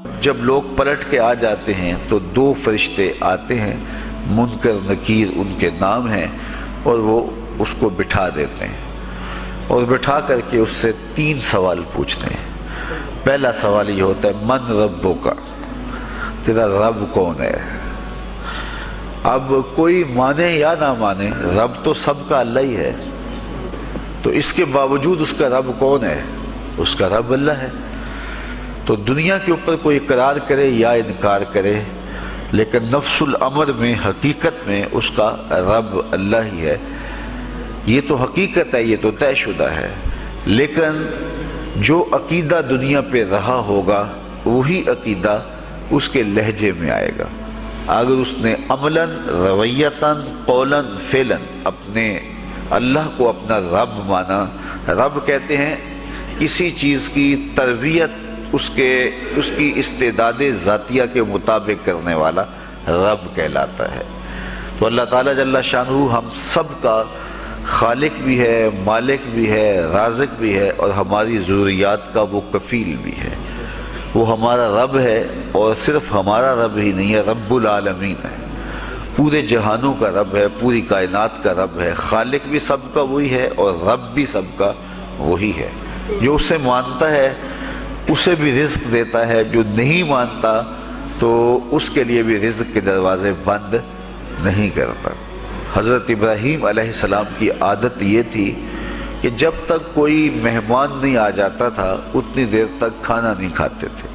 جب لوگ پلٹ کے آ جاتے ہیں تو دو فرشتے آتے ہیں، منکر نکیر ان کے نام ہیں، اور وہ اس کو بٹھا دیتے ہیں اور بٹھا کر کے اس سے 3 سوال پوچھتے ہیں۔ پہلا سوال یہ ہوتا ہے من ربک، تیرا رب کون ہے؟ اب کوئی مانے یا نہ مانے، رب تو سب کا اللہ ہی ہے، تو اس کے باوجود اس کا رب کون ہے؟ اس کا رب اللہ ہے۔ تو دنیا کے اوپر کوئی اقرار کرے یا انکار کرے، لیکن نفس الامر میں حقیقت میں اس کا رب اللہ ہی ہے۔ یہ تو حقیقت ہے، یہ تو طے شدہ ہے، لیکن جو عقیدہ دنیا پہ رہا ہوگا وہی عقیدہ اس کے لہجے میں آئے گا۔ اگر اس نے عملاً، رویتاً، قولاً، فعلاً اپنے اللہ کو اپنا رب مانا، رب کہتے ہیں کسی چیز کی تربیت اس کی استعداد ذاتیہ کے مطابق کرنے والا رب کہلاتا ہے۔ تو اللہ تعالیٰ جل شانہ ہم سب کا خالق بھی ہے، مالک بھی ہے، رازق بھی ہے، اور ہماری ضروریات کا وہ کفیل بھی ہے۔ وہ ہمارا رب ہے، اور صرف ہمارا رب ہی نہیں ہے، رب العالمین ہے، پورے جہانوں کا رب ہے، پوری کائنات کا رب ہے۔ خالق بھی سب کا وہی ہے اور رب بھی سب کا وہی ہے۔ جو اسے مانتا ہے اسے بھی رزق دیتا ہے، جو نہیں مانتا تو اس کے لیے بھی رزق کے دروازے بند نہیں کرتا۔ حضرت ابراہیم علیہ السلام کی عادت یہ تھی کہ جب تک کوئی مہمان نہیں آ جاتا تھا اتنی دیر تک کھانا نہیں کھاتے تھے۔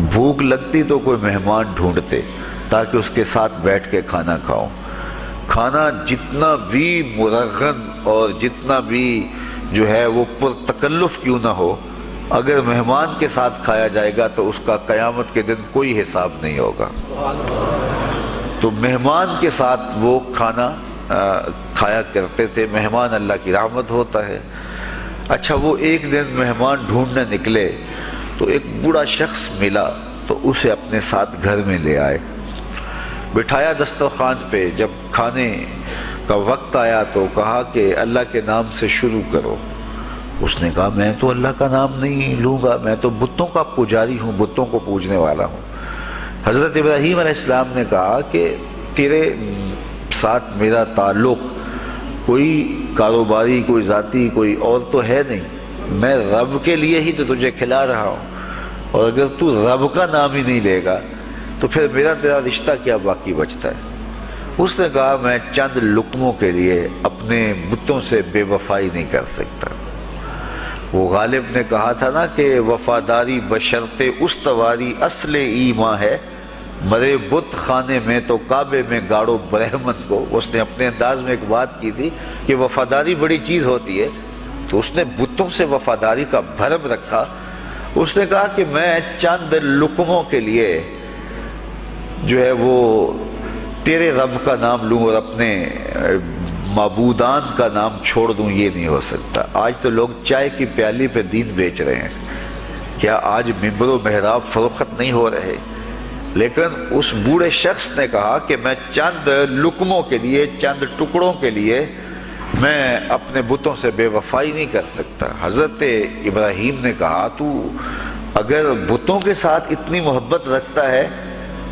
بھوک لگتی تو کوئی مہمان ڈھونڈتے تاکہ اس کے ساتھ بیٹھ کے کھانا کھاؤں۔ کھانا جتنا بھی مرغن اور جتنا بھی جو ہے وہ پرتکلف کیوں نہ ہو، اگر مہمان کے ساتھ کھایا جائے گا تو اس کا قیامت کے دن کوئی حساب نہیں ہوگا۔ تو مہمان کے ساتھ وہ کھانا کھایا کرتے تھے۔ مہمان اللہ کی رحمت ہوتا ہے۔ اچھا، وہ ایک دن مہمان ڈھونڈنے نکلے تو ایک بوڑھا شخص ملا تو اسے اپنے ساتھ گھر میں لے آئے، بٹھایا دسترخوان پہ۔ جب کھانے کا وقت آیا تو کہا کہ اللہ کے نام سے شروع کرو۔ اس نے کہا میں تو اللہ کا نام نہیں لوں گا، میں تو بتوں کا پجاری ہوں، بتوں کو پوجنے والا ہوں۔ حضرت ابراہیم علیہ السلام نے کہا کہ تیرے ساتھ میرا تعلق کوئی کاروباری، کوئی ذاتی، کوئی اور تو ہے نہیں، میں رب کے لیے ہی تو تجھے کھلا رہا ہوں، اور اگر تو رب کا نام ہی نہیں لے گا تو پھر میرا تیرا رشتہ کیا باقی بچتا ہے؟ اس نے کہا میں چند لقموں کے لیے اپنے بتوں سے بے وفائی نہیں کر سکتا۔ وہ غالب نے کہا تھا نا کہ وفاداری بشرط استواری اصل ایمان ہے، مرے بت خانے میں تو کعبے میں گاڑو برہمن کو۔ اس نے اپنے انداز میں ایک بات کی تھی کہ وفاداری بڑی چیز ہوتی ہے، تو اس نے بتوں سے وفاداری کا بھرم رکھا۔ اس نے کہا کہ میں چند لقموں کے لیے جو ہے وہ تیرے رب کا نام لوں اور اپنے معبودان کا نام چھوڑ دوں، یہ نہیں ہو سکتا۔ آج تو لوگ چائے کی پیالی پہ دین بیچ رہے ہیں، کیا آج ممبر و محراب فروخت نہیں ہو رہے؟ لیکن اس بوڑھے شخص نے کہا کہ میں چند لقموں کے لیے، چند ٹکڑوں کے لیے میں اپنے بتوں سے بے وفائی نہیں کر سکتا۔ حضرت ابراہیم نے کہا تو اگر بتوں کے ساتھ اتنی محبت رکھتا ہے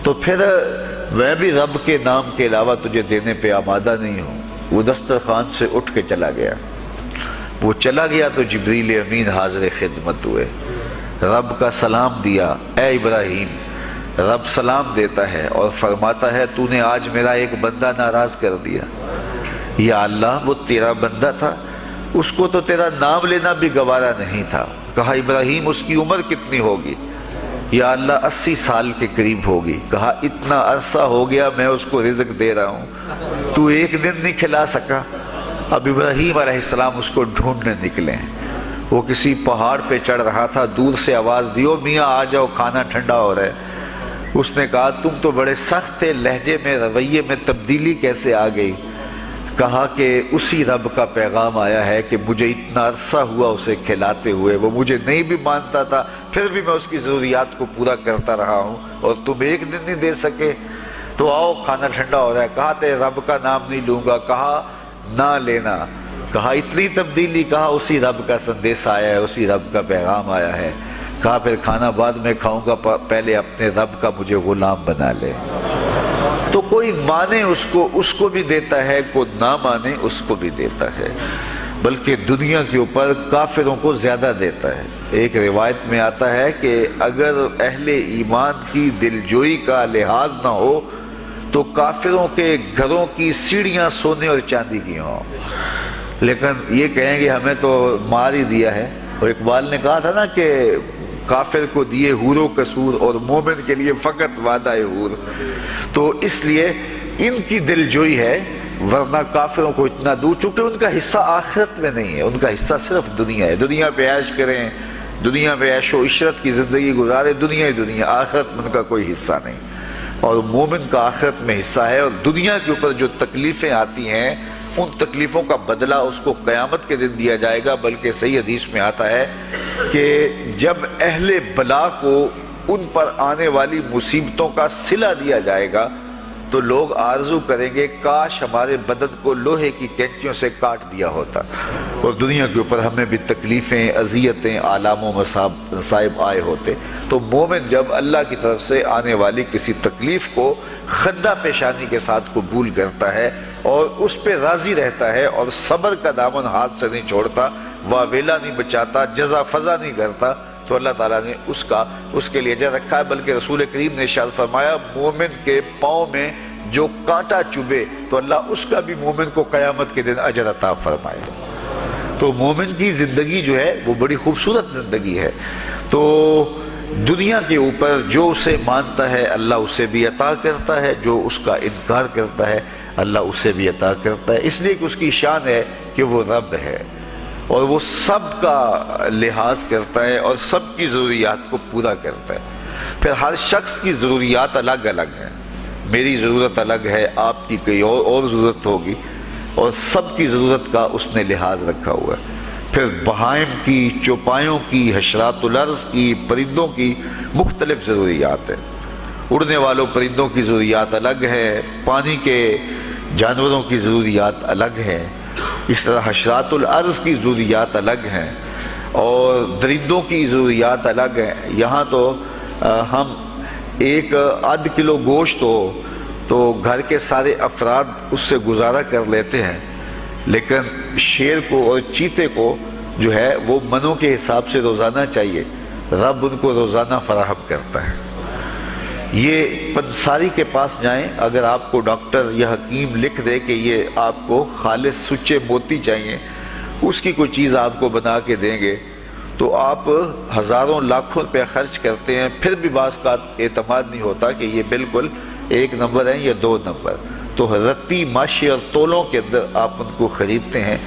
تو پھر میں بھی رب کے نام کے علاوہ تجھے دینے پہ آمادہ نہیں ہوں۔ وہ دسترخوان سے اٹھ کے چلا گیا۔ وہ چلا گیا تو جبریل امین حاضر خدمت ہوئے، رب کا سلام دیا۔ اے ابراہیم، رب سلام دیتا ہے اور فرماتا ہے تو نے آج میرا ایک بندہ ناراض کر دیا۔ یا اللہ، وہ تیرا بندہ تھا، اس کو تو تیرا نام لینا بھی گوارا نہیں تھا۔ کہا ابراہیم اس کی عمر کتنی ہوگی؟ یا اللہ 80 سال کے قریب ہوگی۔ کہا اتنا عرصہ ہو گیا میں اس کو رزق دے رہا ہوں، تو ایک دن نہیں کھلا سکا۔ اب ابراہیم علیہ السلام اس کو ڈھونڈنے نکلے ہیں۔ وہ کسی پہاڑ پہ چڑھ رہا تھا، دور سے آواز دیو میاں آ جاؤ، کھانا ٹھنڈا ہو رہا ہے۔ اس نے کہا تم تو بڑے سخت تھے، لہجے میں، رویے میں تبدیلی کیسے آ گئی؟ کہا کہ اسی رب کا پیغام آیا ہے کہ مجھے اتنا عرصہ ہوا اسے کھلاتے ہوئے، وہ مجھے نہیں بھی مانتا تھا، پھر بھی میں اس کی ضروریات کو پورا کرتا رہا ہوں، اور تم ایک دن نہیں دے سکے، تو آؤ کھانا ٹھنڈا ہو رہا ہے۔ کہا تیرے رب کا نام نہیں لوں گا، کہا نہ لینا۔ کہا اتنی تبدیلی؟ کہا اسی رب کا سندیش آیا ہے، اسی رب کا پیغام آیا ہے۔ کہا پھر کھانا بعد میں کھاؤں گا، پہلے اپنے رب کا مجھے غلام بنا لے۔ تو کوئی مانے اس کو بھی دیتا ہے، کوئی نہ مانے اس کو بھی دیتا ہے، بلکہ دنیا کے اوپر کافروں کو زیادہ دیتا ہے۔ ایک روایت میں آتا ہے کہ اگر اہل ایمان کی دلجوئی کا لحاظ نہ ہو تو کافروں کے گھروں کی سیڑھیاں سونے اور چاندی کی ہوں، لیکن یہ کہیں گے ہمیں تو مار ہی دیا ہے۔ اور اقبال نے کہا تھا نا کہ کافر کو دیے حور و قصور اور مومن کے لیے فقط وعدہ حور۔ تو اس لیے ان کی دلجوئی ہے، ورنہ کافروں کو اتنا دور، چونکہ ان کا حصہ آخرت میں نہیں ہے، ان کا حصہ صرف دنیا ہے۔ دنیا پہ عیش کریں، دنیا پہ عیش و عشرت کی زندگی گزارے، دنیا ہی دنیا، آخرت میں ان کا کوئی حصہ نہیں۔ اور مومن کا آخرت میں حصہ ہے، اور دنیا کے اوپر جو تکلیفیں آتی ہیں ان تکلیفوں کا بدلہ اس کو قیامت کے دن دیا جائے گا۔ بلکہ صحیح حدیث میں آتا ہے کہ جب اہل بلا کو ان پر آنے والی مصیبتوں کا صلہ دیا جائے گا تو لوگ آرزو کریں گے کاش ہمارے بدن کو لوہے کی کینچیوں سے کاٹ دیا ہوتا، اور دنیا کے اوپر ہمیں بھی تکلیفیں، اذیتیں، آلام و مصائب آئے ہوتے۔ تو مومن جب اللہ کی طرف سے آنے والی کسی تکلیف کو خندہ پیشانی کے ساتھ قبول کرتا ہے اور اس پہ راضی رہتا ہے اور صبر کا دامن ہاتھ سے نہیں چھوڑتا، واویلا نہیں بچاتا، جزا فضا نہیں کرتا، تو اللہ تعالیٰ نے اس کے لیے اجر رکھا ہے۔ بلکہ رسول کریم نے ارشاد فرمایا مومن کے پاؤں میں جو کانٹا چبھے تو اللہ اس کا بھی مومن کو قیامت کے دن اجر عطا فرمائے۔ تو مومن کی زندگی جو ہے وہ بڑی خوبصورت زندگی ہے۔ تو دنیا کے اوپر جو اسے مانتا ہے اللہ اسے بھی عطا کرتا ہے، جو اس کا انکار کرتا ہے اللہ اسے بھی عطا کرتا ہے، اس لیے کہ اس کی شان ہے کہ وہ رب ہے اور وہ سب کا لحاظ کرتا ہے اور سب کی ضروریات کو پورا کرتا ہے۔ پھر ہر شخص کی ضروریات الگ الگ ہیں، میری ضرورت الگ ہے، آپ کی کوئی اور ضرورت ہوگی، اور سب کی ضرورت کا اس نے لحاظ رکھا ہوا ہے۔ پھر بہائم کی، چوپایوں کی، حشرات الارض کی، پرندوں کی مختلف ضروریات ہیں۔ اڑنے والوں پرندوں کی ضروریات الگ ہے، پانی کے جانوروں کی ضروریات الگ ہیں، اس طرح حشرات الارض کی ضروریات الگ ہیں اور درندوں کی ضروریات الگ ہیں۔ یہاں تو ہم ایک آدھ کلو گوشت ہو تو گھر کے سارے افراد اس سے گزارا کر لیتے ہیں، لیکن شیر کو اور چیتے کو جو ہے وہ منوں کے حساب سے روزانہ چاہیے، رب ان کو روزانہ فراہم کرتا ہے۔ یہ پنساری کے پاس جائیں، اگر آپ کو ڈاکٹر یا حکیم لکھ دے کہ یہ آپ کو خالص سچے موتی چاہیے، اس کی کوئی چیز آپ کو بنا کے دیں گے تو آپ ہزاروں لاکھوں روپے خرچ کرتے ہیں، پھر بھی بعض کا اعتماد نہیں ہوتا کہ یہ بالکل 1 نمبر ہے یا 2 نمبر۔ تو رتی ماشی اور تولوں کے اندر آپ ان کو خریدتے ہیں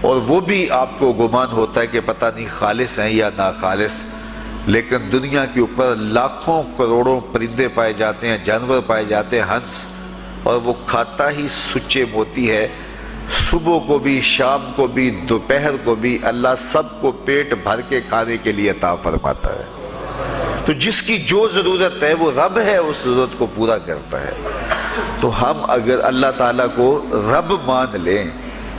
اور وہ بھی آپ کو گمان ہوتا ہے کہ پتہ نہیں خالص ہیں یا ناخالص، لیکن دنیا کے اوپر لاکھوں کروڑوں پرندے پائے جاتے ہیں، جانور پائے جاتے ہیں، ہنس، اور وہ کھاتا ہی سچے موتی ہے۔ صبح کو بھی، شام کو بھی، دوپہر کو بھی اللہ سب کو پیٹ بھر کے کھانے کے لیے عطا فرماتا ہے۔ تو جس کی جو ضرورت ہے وہ رب ہے، اس ضرورت کو پورا کرتا ہے۔ تو ہم اگر اللہ تعالیٰ کو رب مان لیں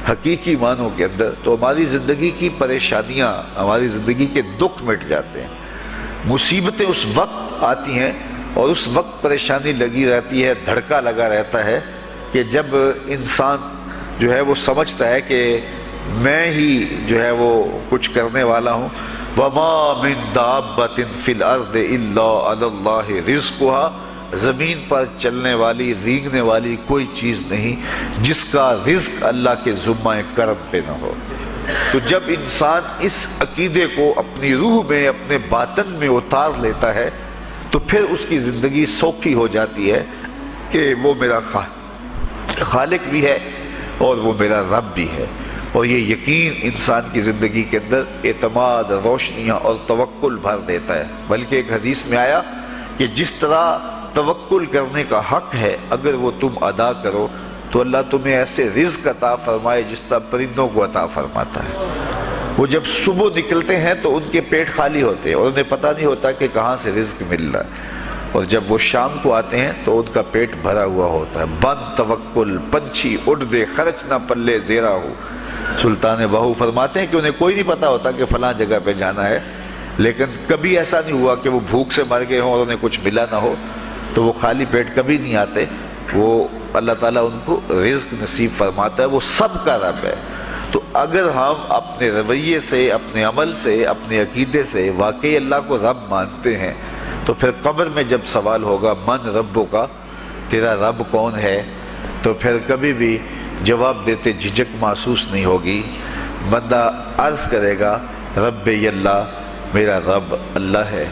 حقیقی معنوں کے اندر تو ہماری زندگی کی پریشانیاں، ہماری زندگی کے دکھ مٹ جاتے ہیں۔ مصیبتیں اس وقت آتی ہیں اور اس وقت پریشانی لگی رہتی ہے، دھڑکا لگا رہتا ہے کہ جب انسان جو ہے وہ سمجھتا ہے کہ میں ہی جو ہے وہ کچھ کرنے والا ہوں۔ وَمَا مِن دَابَّةٍ فِي الْأَرْضِ إِلَّا عَلَى اللَّهِ رِزْقُهَا، زمین پر چلنے والی، رینگنے والی کوئی چیز نہیں جس کا رزق اللہ کے ذمہ کرم پہ نہ ہو۔ تو جب انسان اس عقیدے کو اپنی روح میں، اپنے باطن میں اتار لیتا ہے تو پھر اس کی زندگی سوکھی ہو جاتی ہے کہ وہ میرا خالق بھی ہے اور وہ میرا رب بھی ہے۔ اور یہ یقین انسان کی زندگی کے اندر اعتماد، روشنیاں اور توکل بھر دیتا ہے۔ بلکہ ایک حدیث میں آیا کہ جس طرح توکل کرنے کا حق ہے اگر وہ تم ادا کرو تو اللہ تمہیں ایسے رزق عطا فرمائے جس طرح پرندوں کو عطا فرماتا ہے۔ وہ جب صبح نکلتے ہیں تو ان کے پیٹ خالی ہوتے ہیں اور انہیں پتہ نہیں ہوتا کہ کہاں سے رزق مل رہا ہے، اور جب وہ شام کو آتے ہیں تو ان کا پیٹ بھرا ہوا ہوتا ہے۔ بند توکل پنچھی اڑ دے، خرچ نہ پلے زیرہ ہو۔ سلطان بہو فرماتے ہیں کہ انہیں کوئی نہیں پتا ہوتا کہ فلاں جگہ پہ جانا ہے، لیکن کبھی ایسا نہیں ہوا کہ وہ بھوک سے مر گئے ہوں اور انہیں کچھ ملا نہ ہو، تو وہ خالی پیٹ کبھی نہیں آتے۔ وہ اللہ تعالیٰ ان کو رزق نصیب فرماتا ہے، وہ سب کا رب ہے۔ تو اگر ہم اپنے رویے سے، اپنے عمل سے، اپنے عقیدے سے واقعی اللہ کو رب مانتے ہیں، تو پھر قبر میں جب سوال ہوگا من ربو کا، تیرا رب کون ہے، تو پھر کبھی بھی جواب دیتے جھجک محسوس نہیں ہوگی۔ بندہ عرض کرے گا رب اللہ، میرا رب اللہ ہے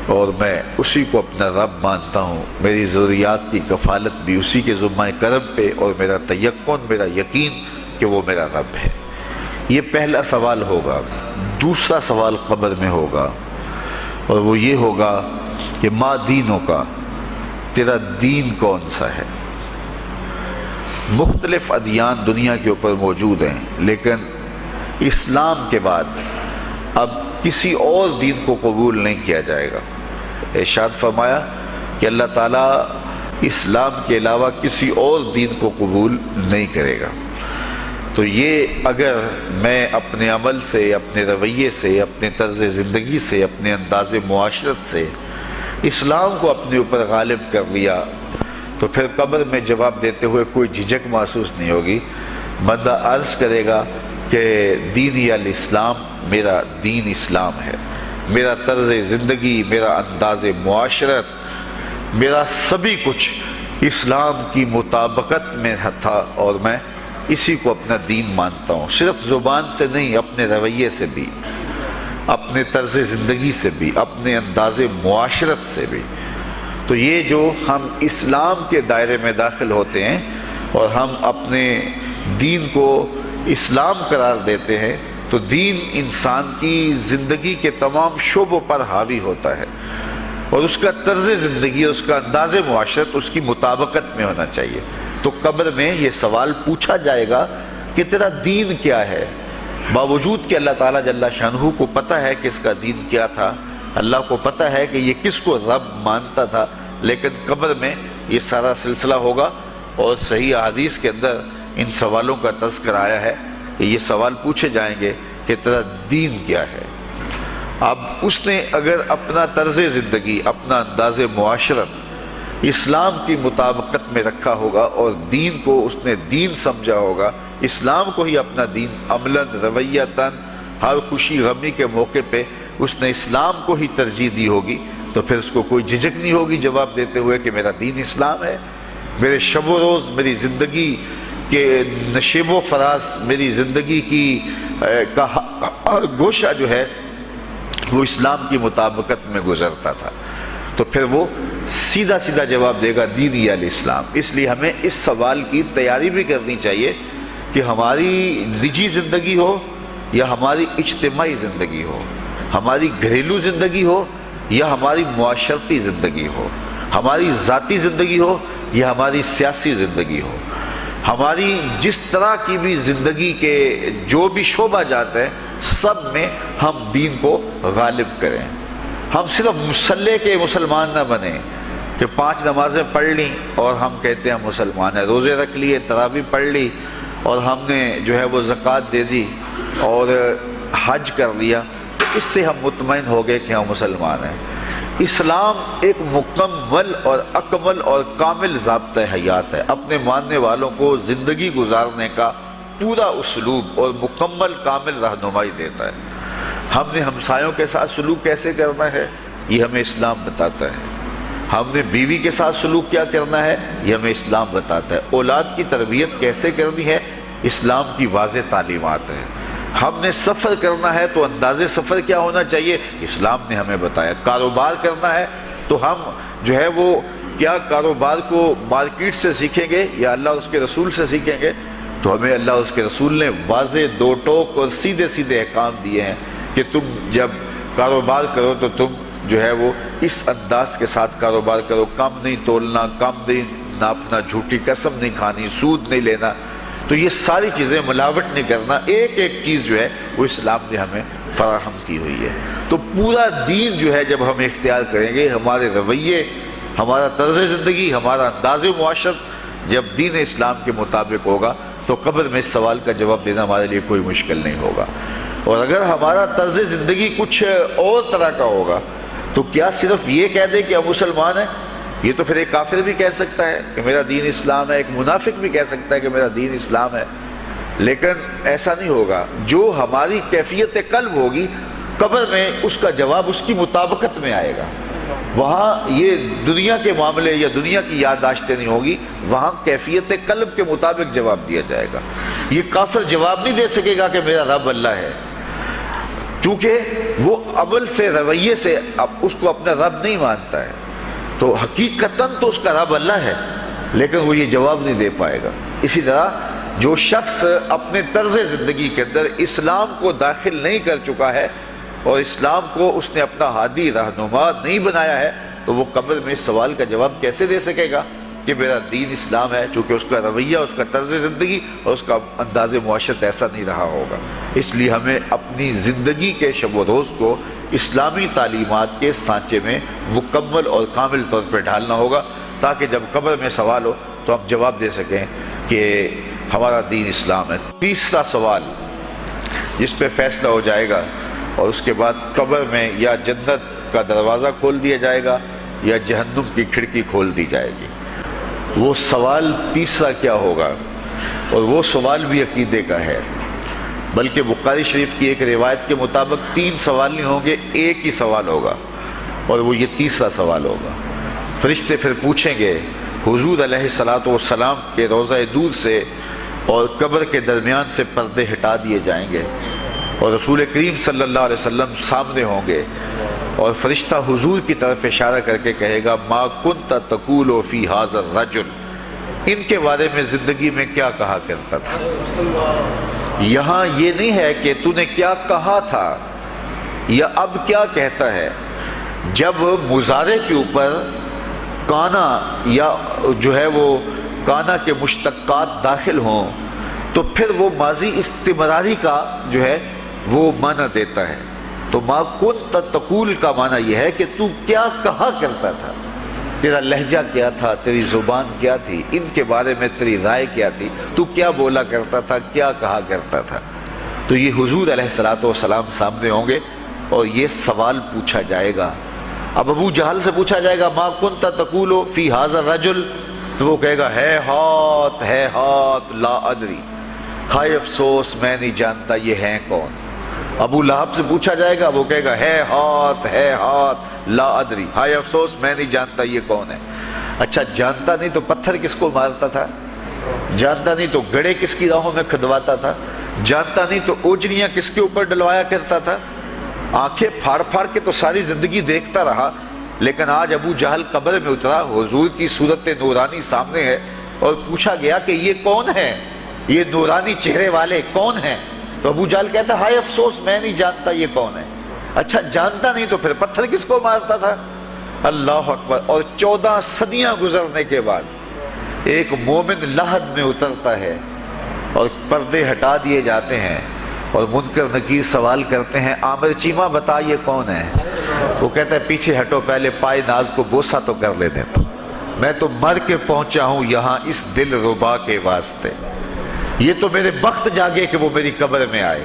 اور میں اسی کو اپنا رب مانتا ہوں، میری ضروریات کی کفالت بھی اسی کے ذمہ کرم پہ، اور میرا تیقن، میرا یقین کہ وہ میرا رب ہے۔ یہ پہلا سوال ہوگا۔ دوسرا سوال قبر میں ہوگا، اور وہ یہ ہوگا کہ ما دینوں کا، تیرا دین کون سا ہے؟ مختلف ادیان دنیا کے اوپر موجود ہیں، لیکن اسلام کے بعد اب کسی اور دین کو قبول نہیں کیا جائے گا۔ ارشاد فرمایا کہ اللہ تعالیٰ اسلام کے علاوہ کسی اور دین کو قبول نہیں کرے گا۔ تو یہ اگر میں اپنے عمل سے، اپنے رویے سے، اپنے طرز زندگی سے، اپنے انداز معاشرت سے اسلام کو اپنے اوپر غالب کر لیا، تو پھر قبر میں جواب دیتے ہوئے کوئی جھجک محسوس نہیں ہوگی۔ بندہ عرض کرے گا کہ دینی الاسلام، میرا دین اسلام ہے، میرا طرز زندگی، میرا انداز معاشرت، میرا سبھی کچھ اسلام کی مطابقت میں تھا، اور میں اسی کو اپنا دین مانتا ہوں، صرف زبان سے نہیں، اپنے رویے سے بھی، اپنے طرز زندگی سے بھی، اپنے انداز معاشرت سے بھی۔ تو یہ جو ہم اسلام کے دائرے میں داخل ہوتے ہیں اور ہم اپنے دین کو اسلام قرار دیتے ہیں، تو دین انسان کی زندگی کے تمام شعبوں پر حاوی ہوتا ہے، اور اس کا طرز زندگی، اس کا انداز معاشرت اس کی مطابقت میں ہونا چاہیے۔ تو قبر میں یہ سوال پوچھا جائے گا کہ تیرا دین کیا ہے، باوجود کہ اللہ تعالیٰ جل شانہ کو پتہ ہے کہ اس کا دین کیا تھا، اللہ کو پتہ ہے کہ یہ کس کو رب مانتا تھا، لیکن قبر میں یہ سارا سلسلہ ہوگا، اور صحیح احادیث کے اندر ان سوالوں کا تذکر آیا ہے کہ یہ سوال پوچھے جائیں گے کہ تیرا دین کیا ہے۔ اب اس نے اگر اپنا طرز زندگی، اپنا انداز معاشرت اسلام کی مطابقت میں رکھا ہوگا، اور دین کو اس نے دین سمجھا ہوگا، اسلام کو ہی اپنا دین، عملاً، رویتاً، ہر خوشی غمی کے موقع پہ اس نے اسلام کو ہی ترجیح دی ہوگی، تو پھر اس کو کوئی جھجک نہیں ہوگی جواب دیتے ہوئے کہ میرا دین اسلام ہے، میرے شب و روز، میری زندگی کے نشیب و فراز، میری زندگی کی کا گوشہ جو ہے وہ اسلام کی مطابقت میں گزرتا تھا۔ تو پھر وہ سیدھا سیدھا جواب دے گا دینی الاسلام۔ اس لیے ہمیں اس سوال کی تیاری بھی کرنی چاہیے کہ ہماری نجی زندگی ہو یا ہماری اجتماعی زندگی ہو، ہماری گھریلو زندگی ہو یا ہماری معاشرتی زندگی ہو، ہماری ذاتی زندگی ہو یا ہماری سیاسی زندگی ہو، ہماری جس طرح کی بھی زندگی کے جو بھی شعبہ جات ہیں، سب میں ہم دین کو غالب کریں۔ ہم صرف مسلح کے مسلمان نہ بنیں کہ 5 نمازیں پڑھ لیں اور ہم کہتے ہیں مسلمان ہیں، روزے رکھ لیے، تراویح پڑھ لی، اور ہم نے جو ہے وہ زکوٰۃ دے دی اور حج کر لیا، تو اس سے ہم مطمئن ہو گئے کہ ہم مسلمان ہیں۔ اسلام ایک مکمل اور اکمل اور کامل ضابطۂ حیات ہے، اپنے ماننے والوں کو زندگی گزارنے کا پورا اسلوب اور مکمل کامل رہنمائی دیتا ہے۔ ہم نے ہمسایوں کے ساتھ سلوک کیسے کرنا ہے، یہ ہمیں اسلام بتاتا ہے۔ ہم نے بیوی کے ساتھ سلوک کیا کرنا ہے، یہ ہمیں اسلام بتاتا ہے۔ اولاد کی تربیت کیسے کرنی ہے، اسلام کی واضح تعلیمات ہیں۔ ہم نے سفر کرنا ہے تو انداز سفر کیا ہونا چاہیے، اسلام نے ہمیں بتایا۔ کاروبار کرنا ہے تو ہم جو ہے وہ کیا کاروبار کو مارکیٹ سے سیکھیں گے یا اللہ اس کے رسول سے سیکھیں گے، تو ہمیں اللہ اس کے رسول نے واضح 2 ٹوک اور سیدھے سیدھے احکام دیے ہیں کہ تم جب کاروبار کرو تو تم جو ہے وہ اس انداز کے ساتھ کاروبار کرو، کم نہیں تولنا، کم نہیں ناپنا، جھوٹی قسم نہیں کھانی، سود نہیں لینا۔ تو یہ ساری چیزیں، ملاوٹ نہیں کرنا، ایک ایک چیز جو ہے وہ اسلام نے ہمیں فراہم کی ہوئی ہے۔ تو پورا دین جو ہے جب ہم اختیار کریں گے، ہمارے رویے، ہمارا طرز زندگی، ہمارا انداز معاشرت جب دین اسلام کے مطابق ہوگا، تو قبر میں اس سوال کا جواب دینا ہمارے لیے کوئی مشکل نہیں ہوگا۔ اور اگر ہمارا طرز زندگی کچھ اور طرح کا ہوگا تو کیا صرف یہ کہہ دے کہ ہم مسلمان ہیں؟ یہ تو پھر ایک کافر بھی کہہ سکتا ہے کہ میرا دین اسلام ہے، ایک منافق بھی کہہ سکتا ہے کہ میرا دین اسلام ہے، لیکن ایسا نہیں ہوگا۔ جو ہماری کیفیت قلب ہوگی قبر میں اس کا جواب اس کی مطابقت میں آئے گا۔ وہاں یہ دنیا کے معاملے یا دنیا کی یادداشتیں نہیں ہوگی، وہاں کیفیت قلب کے مطابق جواب دیا جائے گا۔ یہ کافر جواب نہیں دے سکے گا کہ میرا رب اللہ ہے، کیونکہ وہ عمل سے، رویے سے اس کو اپنا رب نہیں مانتا ہے، تو حقیقتاً تو اس کا رب اللہ ہے، لیکن وہ یہ جواب نہیں دے پائے گا۔ اسی طرح جو شخص اپنے طرز زندگی کے اندر اسلام کو داخل نہیں کر چکا ہے اور اسلام کو اس نے اپنا ہادی رہنما نہیں بنایا ہے، تو وہ قبر میں اس سوال کا جواب کیسے دے سکے گا کہ میرا دین اسلام ہے، چونکہ اس کا رویہ، اس کا طرز زندگی اور اس کا انداز معاشرت ایسا نہیں رہا ہوگا۔ اس لیے ہمیں اپنی زندگی کے شب و روز کو اسلامی تعلیمات کے سانچے میں مکمل اور کامل طور پہ ڈھالنا ہوگا، تاکہ جب قبر میں سوال ہو تو ہم جواب دے سکیں کہ ہمارا دین اسلام ہے۔ تیسرا سوال جس پہ فیصلہ ہو جائے گا، اور اس کے بعد قبر میں یا جنت کا دروازہ کھول دیا جائے گا یا جہنم کی کھڑکی کھول دی جائے گی، وہ سوال تیسرا کیا ہوگا؟ اور وہ سوال بھی عقیدے کا ہے، بلکہ بخاری شریف کی ایک روایت کے مطابق 3 سوال نہیں ہوں گے، ایک ہی سوال ہوگا، اور وہ یہ تیسرا سوال ہوگا۔ فرشتے پھر پوچھیں گے حضور علیہ الصلوۃ والسلام کے روضہ دور سے اور قبر کے درمیان سے پردے ہٹا دیے جائیں گے، اور رسول کریم صلی اللہ علیہ وسلم سامنے ہوں گے، اور فرشتہ حضور کی طرف اشارہ کر کے کہے گا ما کنت تقول فی ھذا الرجل، ان کے بارے میں زندگی میں کیا کہا کرتا تھا۔ یہاں یہ نہیں ہے کہ تو نے کیا کہا تھا یا اب کیا کہتا ہے۔ جب مضارع کے اوپر کانا یا جو ہے وہ کانا کے مشتقات داخل ہوں تو پھر وہ ماضی استمراری کا جو ہے وہ معنی دیتا ہے۔ تو ما کنت تقول کا معنی یہ ہے کہ تو کیا کہا کرتا تھا، تیرا لہجہ کیا تھا، تیری زبان کیا تھی، ان کے بارے میں تیری رائے کیا تھی، تو کیا بولا کرتا تھا، کیا کہا کرتا تھا۔ تو یہ حضور علیہ الصلوۃ والسلام سامنے ہوں گے اور یہ سوال پوچھا جائے گا۔ اب ابو جہل سے پوچھا جائے گا ما کنت تقول فی ھذا الرجل، تو وہ کہے گا ہے ہاتھ لا ادری، ہائے افسوس میں نہیں جانتا یہ ہیں کون۔ ابو لہب سے پوچھا جائے گا، وہ کہے گا ہے ہاتھ لا ادری، ہائے افسوس میں نہیں جانتا یہ کون ہے۔ اچھا جانتا نہیں تو پتھر کس کو مارتا تھا، جانتا نہیں تو گڑے کس کی راہوں میں کھدواتا تھا، جانتا نہیں تو اوجریاں کس کے اوپر ڈلوایا کرتا تھا۔ آنکھیں پھاڑ پھاڑ کے تو ساری زندگی دیکھتا رہا، لیکن آج ابو جہل قبر میں اترا، حضور کی صورت نورانی سامنے ہے، اور پوچھا گیا کہ یہ کون ہے، یہ نورانی چہرے والے کون ہیں؟ تو ابو جہل کہتا ہے ہائے افسوس میں نہیں جانتا یہ کون ہے۔ اچھا جانتا نہیں تو پھر پتھر کس کو مارتا تھا؟ اللہ اکبر۔ اور 14 صدیاں گزرنے کے بعد ایک مومن لحد میں اترتا ہے اور پردے ہٹا دیے جاتے ہیں، اور منکر نکیر سوال کرتے ہیں عامر چیمہ بتا یہ کون ہے؟ وہ کہتا ہے پیچھے ہٹو، پہلے پائے ناز کو بوسہ تو کر لینے تو، میں تو مر کے پہنچا ہوں یہاں اس دل ربا کے واسطے، یہ تو میرے بخت جاگے کہ وہ میری قبر میں آئے۔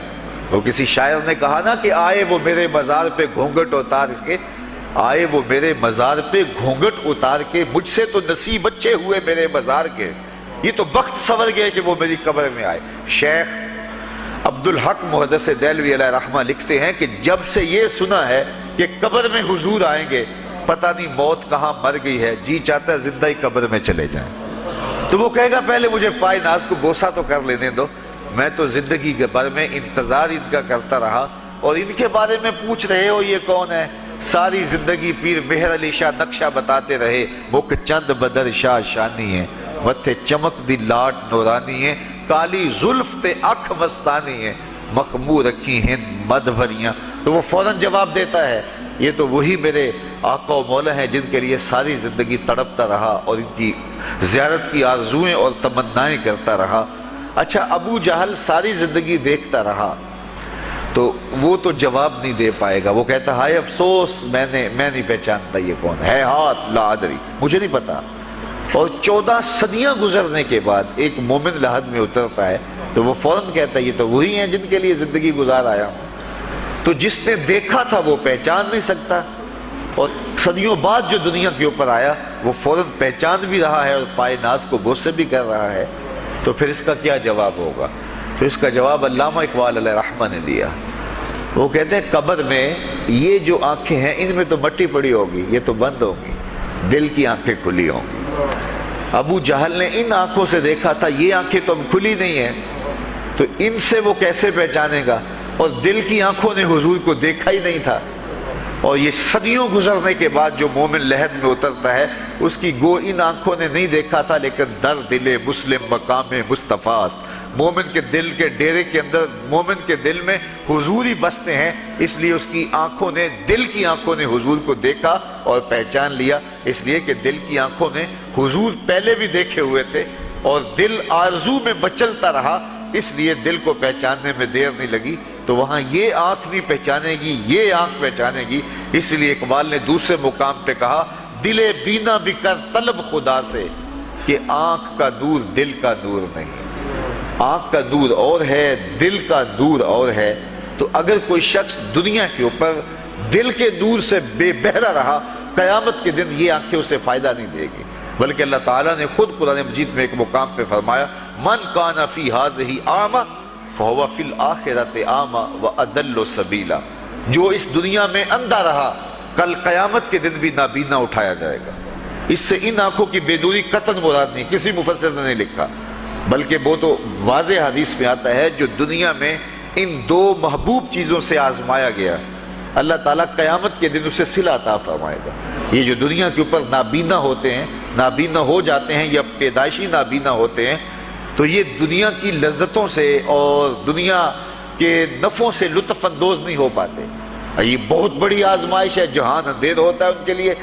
وہ کسی شاعر نے کہا نا کہ آئے وہ میرے مزار پہ گھونگھٹ اتار کے، آئے وہ میرے مزار پہ گھونگھٹ اتار کے، مجھ سے تو نصیب اچھے ہوئے میرے مزار کے، یہ تو بخت سنور گئے کہ وہ میری قبر میں آئے۔ شیخ عبدالحق محدث دہلوی علیہ رحمہ لکھتے ہیں کہ جب سے یہ سنا ہے کہ قبر میں حضور آئیں گے، پتہ نہیں موت کہاں مر گئی ہے، جی چاہتا ہے زندہ ہی قبر میں چلے جائیں۔ تو وہ کہے گا پہلے مجھے پائے ناز کو بوسہ تو کر لینے دو، میں تو زندگی کے بھر میں انتظار ان کا کرتا رہا، اور ان کے بارے میں پوچھ رہے ہو یہ کون ہے؟ ساری زندگی پیر مہر علی شاہ نقشہ بتاتے رہے، مکھ چند بدر شاہ شانی ہے، متھے چمک دی لاٹ نورانی ہے، کالی زلف تے اکھ مستانی ہے، مخمور رکھی ہند مد بھریاں۔ تو وہ فوراً جواب دیتا ہے یہ تو وہی میرے آقا و مولا ہیں جن کے لیے ساری زندگی تڑپتا رہا اور ان کی زیارت کی آرزوئیں اور تمنائیں کرتا رہا۔ اچھا ابو جہل ساری زندگی دیکھتا رہا تو وہ تو جواب نہیں دے پائے گا، وہ کہتا ہائے افسوس میں نہیں پہچانتا یہ کون ہے، ہاتھ لا ادری، مجھے نہیں پتا۔ اور 14 صدیاں گزرنے کے بعد ایک مومن لحد میں اترتا ہے تو وہ فوراً کہتا ہے یہ تو وہی ہیں جن کے لیے زندگی گزار آیا ہوں۔ تو جس نے دیکھا تھا وہ پہچان نہیں سکتا، اور صدیوں بعد جو دنیا کے اوپر آیا وہ فوراً پہچان بھی رہا ہے اور پائے ناز کو بوسے بھی کر رہا ہے، تو پھر اس کا کیا جواب ہوگا؟ تو اس کا جواب علامہ اقبال علیہ رحمہ نے دیا۔ وہ کہتے ہیں قبر میں یہ جو آنکھیں ہیں ان میں تو مٹی پڑی ہوگی، یہ تو بند ہوگی، دل کی آنکھیں کھلی ہوں گی۔ ابو جہل نے ان آنکھوں سے دیکھا تھا، یہ آنکھیں تو اب کھلی نہیں ہیں، تو ان سے وہ کیسے پہچانے گا؟ اور دل کی آنکھوں نے حضور کو دیکھا ہی نہیں تھا، اور یہ صدیوں گزرنے کے بعد جو مومن لحد میں اترتا ہے اس کی گو ان آنکھوں نے نہیں دیکھا تھا، لیکن در دل مسلم مقام مصطفیٰ است، مومن کے دل کے ڈیرے کے اندر مومن کے دل میں حضور ہی بستے ہیں، اس لیے اس کی آنکھوں نے، دل کی آنکھوں نے حضور کو دیکھا اور پہچان لیا، اس لیے کہ دل کی آنکھوں نے حضور پہلے بھی دیکھے ہوئے تھے اور دل آرزو میں مچلتا رہا، اس لیے دل کو پہچاننے میں دیر نہیں لگی۔ تو وہاں یہ آنکھ نہیں پہچانے گی، یہ آنکھ پہچانے گی، اس لیے اقبال نے دوسرے مقام پہ کہا دل بینا بھی کر طلب خدا سے، کہ آنکھ کا نور دل کا نور نہیں، آنکھ کا نور اور ہے، دل کا نور اور ہے۔ تو اگر کوئی شخص دنیا کے اوپر دل کے نور سے بے بہرا رہا، قیامت کے دن یہ آنکھیں اسے فائدہ نہیں دے گی، بلکہ اللہ تعالیٰ نے خود قرآن مجید میں ایک مقام پہ فرمایا من کان فی ہذہ اعمی فہو فی الآخرۃ اعمی واضل سبیلا، جو اس دنیا میں اندھا رہا کل قیامت کے دن بھی نابینا اٹھایا جائے گا۔ اس سے ان آنکھوں کی بے نوری قطعاً مراد نہیں، کسی مفسر نے نہیں لکھا، بلکہ وہ تو واضح حدیث میں آتا ہے جو دنیا میں ان دو محبوب چیزوں سے آزمایا گیا، اللہ تعالیٰ قیامت کے دن اسے صلہ عطا فرمائے گا۔ یہ جو دنیا کے اوپر نابینا ہوتے ہیں، نابینا ہو جاتے ہیں یا پیدائشی نابینا ہوتے ہیں، تو یہ دنیا کی لذتوں سے اور دنیا کے نفعوں سے لطف اندوز نہیں ہو پاتے، یہ بہت بڑی آزمائش ہے، جہان اندھیر ہوتا ہے ان کے لیے،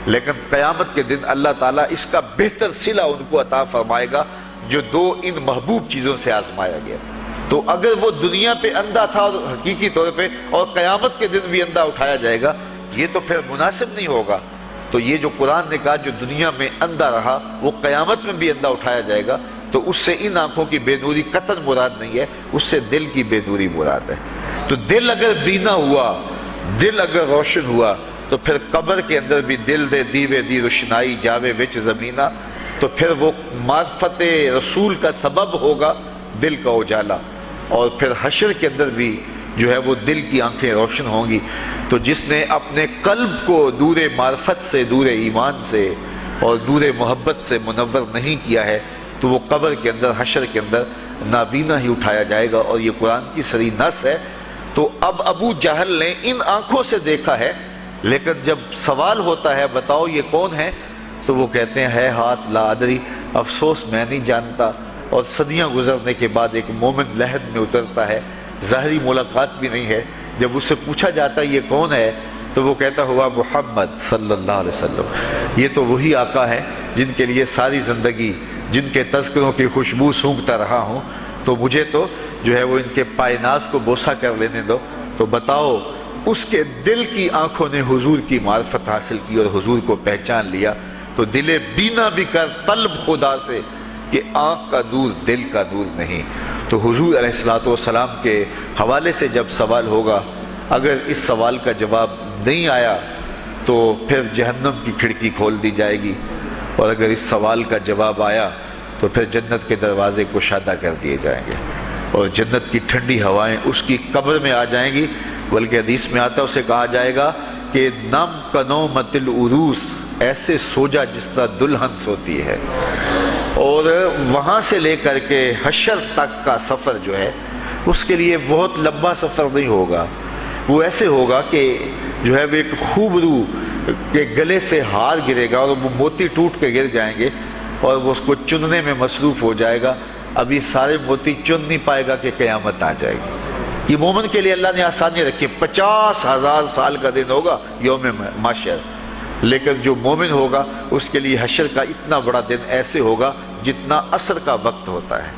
لیکن قیامت کے دن اللہ تعالیٰ اس کا بہتر صلہ ان کو عطا فرمائے گا جو دو ان محبوب چیزوں سے آزمایا گیا۔ تو اگر وہ دنیا پہ اندھا تھا اور حقیقی طور پہ، اور قیامت کے دن بھی اندھا اٹھایا جائے گا، یہ تو پھر مناسب نہیں ہوگا۔ تو یہ جو قرآن نے کہا جو دنیا میں اندھا رہا وہ قیامت میں بھی اندھا اٹھایا جائے گا، تو اس سے ان آنکھوں کی بے نوری قطعاً مراد نہیں ہے، اس سے دل کی بے نوری مراد ہے۔ تو دل اگر بینا ہوا، دل اگر روشن ہوا، تو پھر قبر کے اندر بھی دل دے دیوے دی روشنائی جاوے وچ زمینہ، تو پھر وہ معرفت رسول کا سبب ہوگا دل کا اجالا، اور پھر حشر کے اندر بھی جو ہے وہ دل کی آنکھیں روشن ہوں گی۔ تو جس نے اپنے قلب کو نور معرفت سے، نور ایمان سے اور نور محبت سے منور نہیں کیا ہے، تو وہ قبر کے اندر، حشر کے اندر نابینا ہی اٹھایا جائے گا، اور یہ قرآن کی صریح نص ہے۔ تو اب ابو جہل نے ان آنکھوں سے دیکھا ہے، لیکن جب سوال ہوتا ہے بتاؤ یہ کون ہے، تو وہ کہتے ہیں ہے ہاتھ لا ادری، افسوس میں نہیں جانتا۔ اور صدیاں گزرنے کے بعد ایک مومن لحد میں اترتا ہے، ظاہری ملاقات بھی نہیں ہے، جب اس سے پوچھا جاتا ہے یہ کون ہے، تو وہ کہتا ہوا محمد صلی اللہ علیہ وسلم، یہ تو وہی آقا ہے جن کے لیے ساری زندگی، جن کے تذکروں کی خوشبو سونگھتا رہا ہوں، تو مجھے تو جو ہے وہ ان کے پائے ناز کو بوسہ کر لینے دو۔ تو بتاؤ اس کے دل کی آنکھوں نے حضور کی معرفت حاصل کی اور حضور کو پہچان لیا، تو دل بینا بھی کر طلب خدا سے، کہ آنکھ کا نور دل کا نور نہیں۔ تو حضور علیہ السلام کے حوالے سے جب سوال ہوگا، اگر اس سوال کا جواب نہیں آیا تو پھر جہنم کی کھڑکی کھول دی جائے گی، اور اگر اس سوال کا جواب آیا تو پھر جنت کے دروازے کشادہ کر دیے جائیں گے، اور جنت کی ٹھنڈی ہوائیں اس کی قبر میں آ جائیں گی، بلکہ حدیث میں آتا ہے اسے کہا جائے گا کہ نم کنومت العروس، ایسے سو جا جس طرح دلہن سوتی ہے۔ اور وہاں سے لے کر کے حشر تک کا سفر جو ہے اس کے لیے بہت لمبا سفر نہیں ہوگا، وہ ایسے ہوگا کہ جو ہے وہ ایک خوبرو کے گلے سے ہار گرے گا اور وہ موتی ٹوٹ کے گر جائیں گے، اور وہ اس کو چننے میں مصروف ہو جائے گا، ابھی سارے موتی چن نہیں پائے گا کہ قیامت آ جائے گی۔ یہ مومن کے لیے اللہ نے آسانی رکھی، 50,000 سال کا دن ہوگا یوم محشر، لیکن جو مومن ہوگا اس کے لیے حشر کا اتنا بڑا دن ایسے ہوگا جتنا عصر کا وقت ہوتا ہے۔